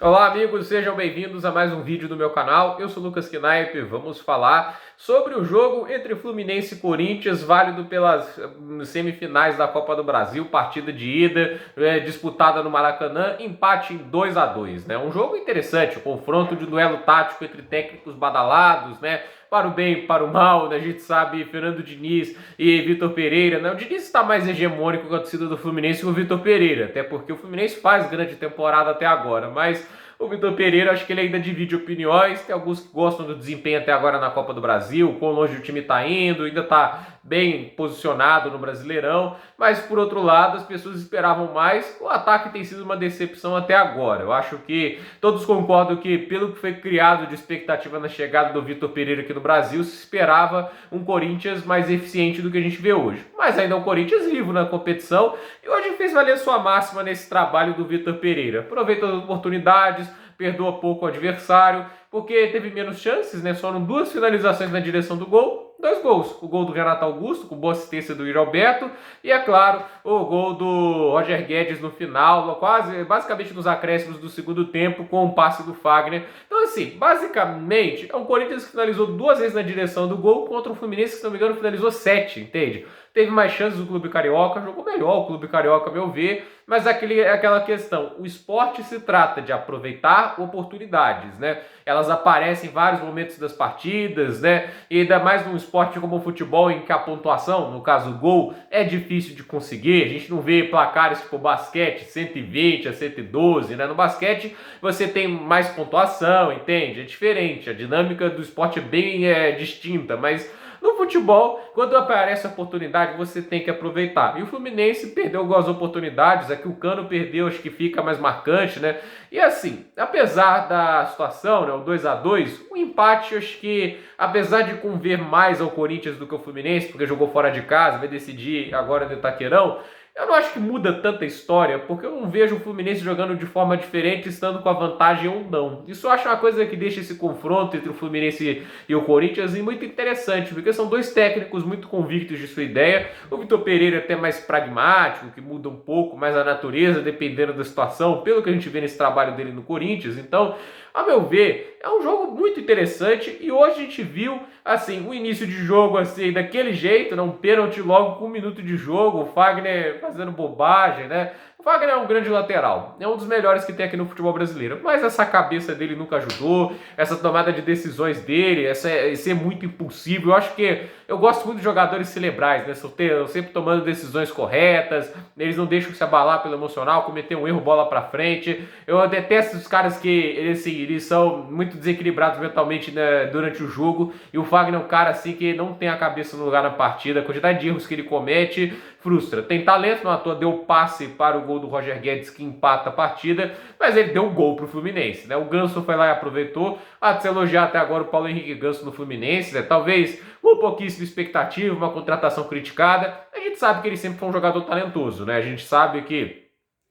Olá amigos, sejam bem-vindos a mais um vídeo do meu canal. Eu sou o Lucas Knaip. Vamos falar sobre o jogo entre Fluminense e Corinthians, válido pelas semifinais da Copa do Brasil, partida de ida, disputada no Maracanã, empate em 2-2, né? Um jogo interessante, um confronto de duelo tático entre técnicos badalados, né? Para o bem e para o mal, né? A gente sabe, Fernando Diniz e Vitor Pereira, né? O Diniz está mais hegemônico com a torcida do Fluminense que o Vitor Pereira, até porque o Fluminense faz grande temporada até agora, mas o Vitor Pereira, acho que ele ainda divide opiniões. Tem alguns que gostam do desempenho até agora na Copa do Brasil, quão longe o time está indo, ainda está bem posicionado no Brasileirão. Mas, por outro lado, as pessoas esperavam mais. O ataque tem sido uma decepção até agora. Eu acho que todos concordam que, pelo que foi criado de expectativa na chegada do Vitor Pereira aqui no Brasil, se esperava um Corinthians mais eficiente do que a gente vê hoje. Mas ainda é um Corinthians vivo na competição e hoje fez valer sua máxima nesse trabalho do Vitor Pereira. Aproveita as oportunidades, perdoa pouco o adversário, porque teve menos chances, né? Foram duas finalizações na direção do gol, dois gols. O gol do Renato Augusto, com boa assistência do Yuri Alberto, e é claro, o gol do Roger Guedes no final, quase, basicamente nos acréscimos do segundo tempo, com o passe do Fagner. Então, assim, basicamente, é um Corinthians que finalizou duas vezes na direção do gol, contra o Fluminense, que, se não me engano, finalizou 7, entende? Teve mais chances o Clube Carioca, jogou melhor o Clube Carioca, a meu ver, mas aquela questão, o esporte se trata de aproveitar oportunidades, né? Elas aparecem em vários momentos das partidas, né? E ainda mais num esporte como o futebol, em que a pontuação, no caso o gol, é difícil de conseguir. A gente não vê placares tipo basquete, 120 a 112, né? No basquete você tem mais pontuação, entende? É diferente, a dinâmica do esporte é bem distinta, mas no futebol, quando aparece a oportunidade, você tem que aproveitar. E o Fluminense perdeu algumas oportunidades, aqui o Cano perdeu, acho que fica mais marcante, né? E assim, apesar da situação, né, o 2-2, o empate, acho que, apesar de conver mais ao Corinthians do que ao Fluminense, porque jogou fora de casa, vai decidir agora no Itaquerão, eu não acho que muda tanta história, porque eu não vejo o Fluminense jogando de forma diferente, estando com a vantagem ou não. Isso eu acho uma coisa que deixa esse confronto entre o Fluminense e o Corinthians muito interessante, porque são dois técnicos muito convictos de sua ideia. O Vitor Pereira é até mais pragmático, que muda um pouco mais a natureza, dependendo da situação, pelo que a gente vê nesse trabalho dele no Corinthians. Então, a meu ver, é um jogo muito interessante e hoje a gente viu, assim, o início de jogo, assim, daquele jeito, né? Um pênalti logo com 1 minuto de jogo, o Fagner fazendo bobagem, né? O Fagner é um grande lateral, é um dos melhores que tem aqui no futebol brasileiro, mas essa cabeça dele nunca ajudou, essa tomada de decisões dele, ser muito impulsivo. Eu acho que eu gosto muito de jogadores cerebrais, né? Sempre tomando decisões corretas, eles não deixam se abalar pelo emocional, cometer um erro, bola pra frente. Eu detesto os caras que eles são muito desequilibrados mentalmente, né, durante o jogo, e o Fagner é um cara assim que não tem a cabeça no lugar na partida, a quantidade de erros que ele comete frustra. Tem talento, não à toa deu passe para o gol do Roger Guedes que empata a partida, mas ele deu um gol pro Fluminense, né? O Ganso foi lá e aproveitou. A de se elogiar até agora o Paulo Henrique Ganso no Fluminense, né? Talvez um pouquíssimo expectativa, uma contratação criticada. A gente sabe que ele sempre foi um jogador talentoso, né? A gente sabe que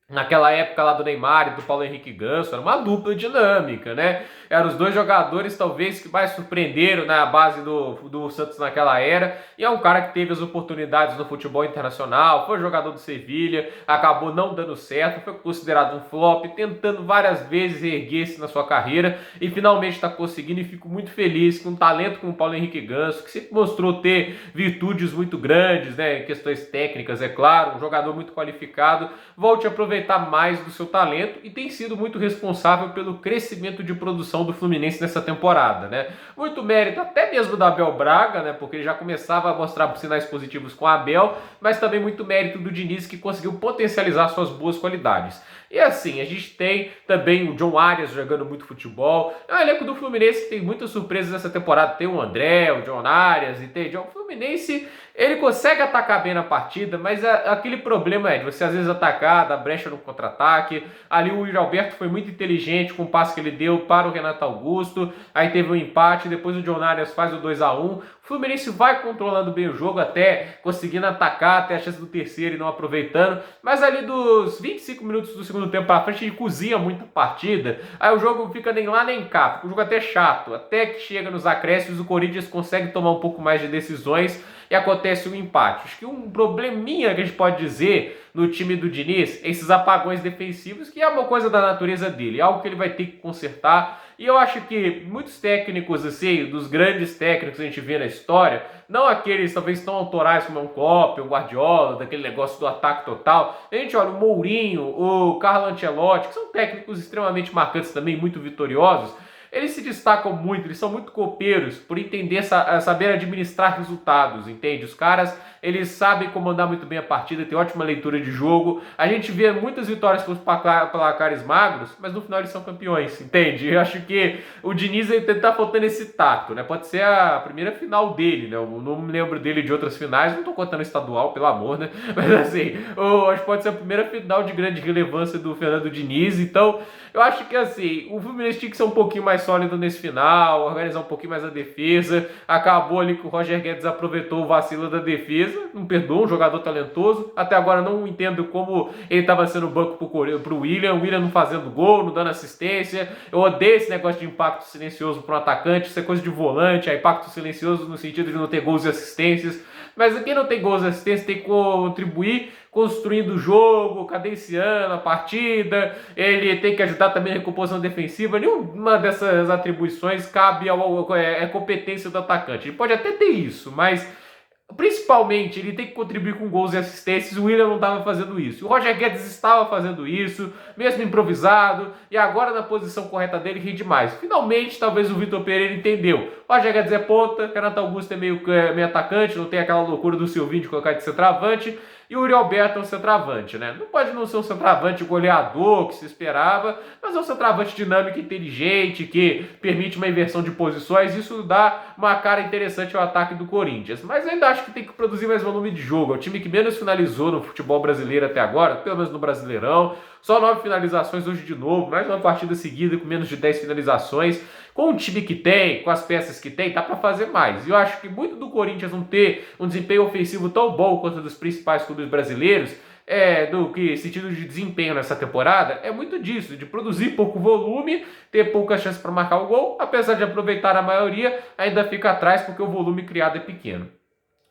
naquela época lá do Neymar e do Paulo Henrique Ganso, era uma dupla dinâmica, né? Eram os dois jogadores talvez que mais surpreenderam na base do Santos naquela era. E é um cara que teve as oportunidades no futebol internacional, foi jogador do Sevilha, acabou não dando certo, foi considerado um flop, tentando várias vezes erguer-se na sua carreira e finalmente está conseguindo. E fico muito feliz com um talento como o Paulo Henrique Ganso, que sempre mostrou ter virtudes muito grandes, né? Em questões técnicas, é claro, um jogador muito qualificado, volte a aproveitar mais do seu talento e tem sido muito responsável pelo crescimento de produção do Fluminense nessa temporada, né? Muito mérito até mesmo da Abel Braga, né? Porque ele já começava a mostrar sinais positivos com a Abel, mas também muito mérito do Diniz, que conseguiu potencializar suas boas qualidades. E assim, a gente tem também o John Arias jogando muito futebol. É um elenco do Fluminense que tem muitas surpresas nessa temporada. Tem o André, o John Arias, entende? O Fluminense, ele consegue atacar bem na partida, mas aquele problema é de você às vezes atacar, dar brecha no contra-ataque. Ali o Yuri Alberto foi muito inteligente com o passe que ele deu para o Renato Augusto. Aí teve um empate, depois o John Arias faz o 2-1. O Fluminense vai controlando bem o jogo, até conseguindo atacar, até a chance do terceiro e não aproveitando. Mas ali dos 25 minutos do segundo tempo para frente, ele cozinha muito a partida. Aí o jogo fica nem lá nem cá, fica o jogo até chato. Até que chega nos acréscimos, o Corinthians consegue tomar um pouco mais de decisões e acontece um empate. Acho que um probleminha que a gente pode dizer no time do Diniz é esses apagões defensivos, que é uma coisa da natureza dele, é algo que ele vai ter que consertar. E eu acho que muitos técnicos, assim, dos grandes técnicos que a gente vê na história, não aqueles talvez tão autorais como um Klopp, um Guardiola, daquele negócio do ataque total. A gente olha o Mourinho, o Carlo Ancelotti, que são técnicos extremamente marcantes também, muito vitoriosos. Eles se destacam muito, eles são muito copeiros por entender, saber administrar resultados, entende? Os caras, eles sabem comandar muito bem a partida, tem ótima leitura de jogo. A gente vê muitas vitórias com os placares magros, mas no final eles são campeões, entende? Eu acho que o Diniz tá faltando esse tato, né? Pode ser a primeira final dele, né? Eu não me lembro dele de outras finais, não tô contando estadual, pelo amor, né? Mas assim, eu acho que pode ser a primeira final de grande relevância do Fernando Diniz, então eu acho que assim, o Fluminense tinha que ser um pouquinho mais sólido nesse final, organizar um pouquinho mais a defesa. Acabou ali que o Roger Guedes aproveitou o vacilo da defesa, não perdoou, um jogador talentoso. Até agora não entendo como ele estava sendo banco pro William, o William não fazendo gol, não dando assistência. Eu odeio esse negócio de impacto silencioso para um atacante, isso é coisa de volante, é impacto silencioso no sentido de não ter gols e assistências. Mas quem não tem gols e assistências tem que contribuir construindo o jogo, cadenciando a partida, ele tem que ajudar também na recomposição defensiva. Nenhuma dessas atribuições cabe à competência do atacante. Ele pode até ter isso, mas principalmente ele tem que contribuir com gols e assistências. O William não estava fazendo isso. O Roger Guedes estava fazendo isso, mesmo improvisado, e agora na posição correta dele rende mais. Finalmente, talvez o Vitor Pereira entendeu. O Roger Guedes é ponta, Renato Augusto é meio atacante, não tem aquela loucura do Silvinho de colocar de centroavante. E o Yuri Alberto é um centroavante, né? Não pode não ser um centroavante goleador que se esperava, mas é um centroavante dinâmico, inteligente, que permite uma inversão de posições. Isso dá uma cara interessante ao ataque do Corinthians. Mas ainda acho que tem que produzir mais volume de jogo. É o time que menos finalizou no futebol brasileiro até agora, pelo menos no Brasileirão. Só 9 finalizações hoje de novo, mais uma partida seguida com menos de 10 finalizações. Com o time que tem, com as peças que tem, dá para fazer mais. E eu acho que muito do Corinthians não ter um desempenho ofensivo tão bom quanto dos principais clubes brasileiros, do que sentido de desempenho nessa temporada, é muito disso, de produzir pouco volume, ter pouca chance para marcar o gol, apesar de aproveitar a maioria, ainda fica atrás porque o volume criado é pequeno.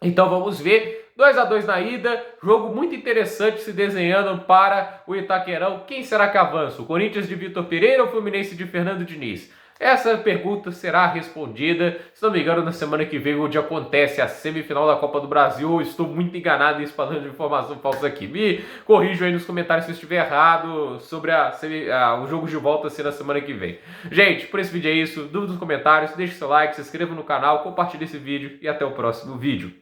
Então vamos ver, 2-2 na ida, jogo muito interessante se desenhando para o Itaquerão. Quem será que avança? O Corinthians de Vitor Pereira ou o Fluminense de Fernando Diniz? Essa pergunta será respondida, se não me engano, na semana que vem, onde acontece a semifinal da Copa do Brasil. Eu estou muito enganado em espalhando informação falsa aqui. Me corrijam aí nos comentários se eu estiver errado sobre o jogo de volta ser na semana que vem. Gente, por esse vídeo é isso. Dúvidas nos comentários, deixe seu like, se inscreva no canal, compartilhe esse vídeo e até o próximo vídeo.